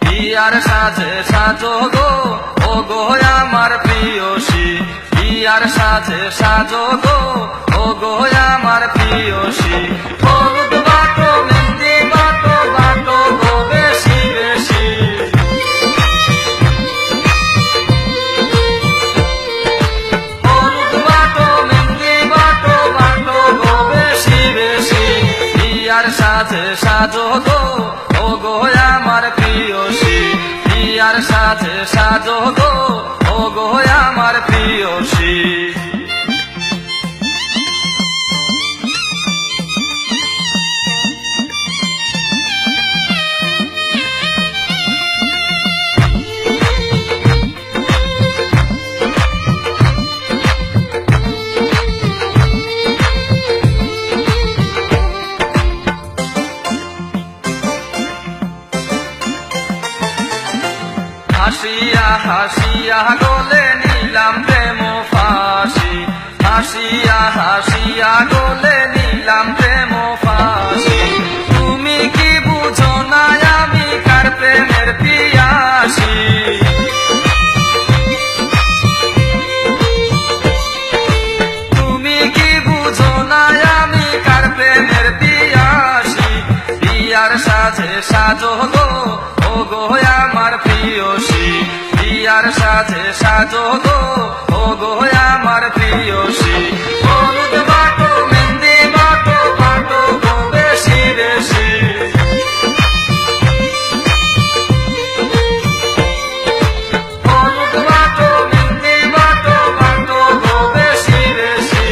বিয়ার সাজে সাজো গো ও গো আমার প্রিয়সী, বিয়ার সাজে সাজো গো ও গো আমার প্রিয়সী। হলুদ বাটো মেহেন্দি বাটো বাটো গো বেশি বেশি, হলুদ বাটো মেহেন্দি বাটো বাটো গো বেশি বেশি। বিয়ার সাজে সাজো গো ও গো আমার প্রিয়সী, বিয়ার সাজে সাজো গো ও গো আমার প্রিয়সী। হাসিয়া হাসিয়া গলে নিলাম প্রেম ফাঁসি, হাসিয়া হাসিয়া গলে নিলাম প্রেম ফাঁসি। তুমি কি বুঝো না আমি কার প্রেমের পিয়াসী, তুমি কি বুঝো না আমি কার প্রেমের পিয়াসী। বিয়ার সাজে সাজো গো ও গো আমার প্রিয়সী, বিয়ার সাজে সাজো গো ও গো আমার প্রিয়সী। হলুদ বাটো মেহেন্দি বাটো বাটো গো বেশি বেশি, হলুদ বাটো মেহেন্দি বাটো বাটো গো বেশি বেশি।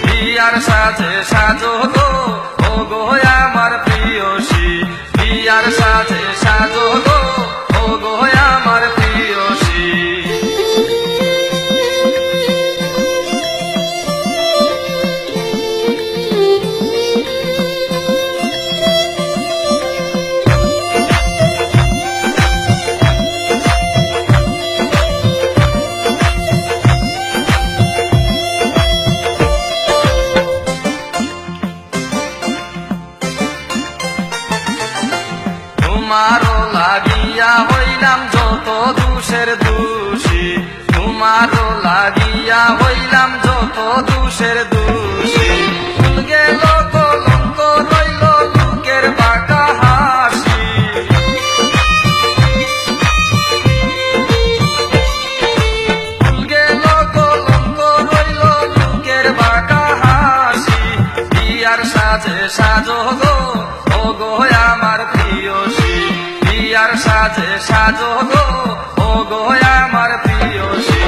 বিয়ার সাজে সাজো গো ও গো আমার প্রিয়সী, বিয়ার সাজে সাজো গো ও গো আমার প্রিয়সী। তোমারও লাগিয়া হইলাম যত দোষের দোষী, তোমারও লাগিয়া হইলাম যত দোষের দোষী। ভুল গেল কলঙ্ক রইল লোকের বাঁকা হাসি, ভুল গেল কলঙ্ক রইল লোকের বাঁকা হাসি। বিয়ার সাজে সাজো গো ও গো আমার প্রিয়সী, বিয়ার সাজে সাজো গো ও গো আমার প্রিয়সী।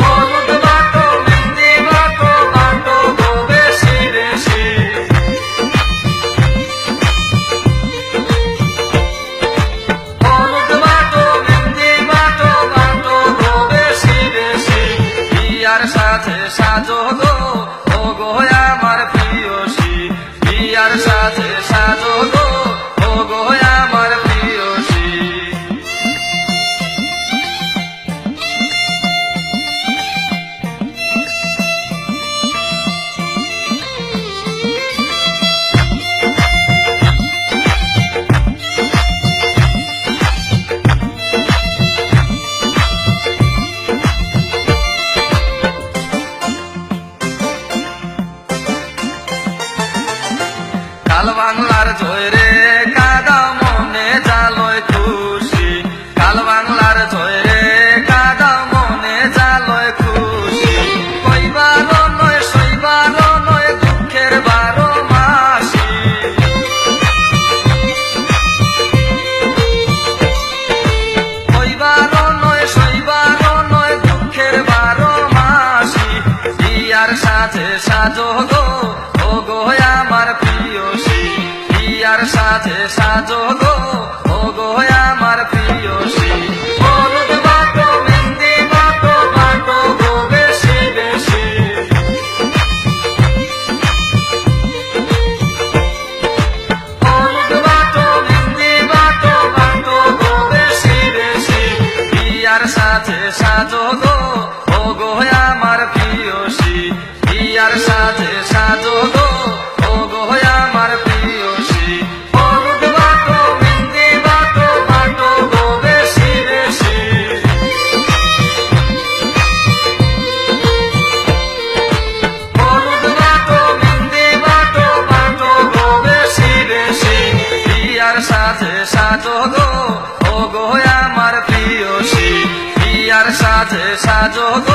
হলুদ বাটো মেহেন্দি বাটো বাটো গো বেশি বেশি, হলুদ বাটো মেহেন্দি বাটো বাটো গো বেশি বেশি। বিয়ার সাজে সাজো গো ও গো আমার প্রিয়সী, বিয়ার সাজে সাজো গো ও গো আমার প্রিয়সী। কাল বাংলার জয়রে কাদা মনে জালয় খুশি, কাল বাংলার জয়রে কাদা মনে জালয় খুশি। কইবার নয় সইবার নয় দুঃখের 12 মাসি, কইবার নয় সইবার নয় দুঃখের 12 মাসি। বিয়ার সাজে সাজো গো ও গো আমার প্রিয়সী, বিয়ার সাজে সাজো গো ও গো আমার প্রিয়সী। হলুদ বাটো মেহেন্দি বাটো বাটো গো বেশি সাজো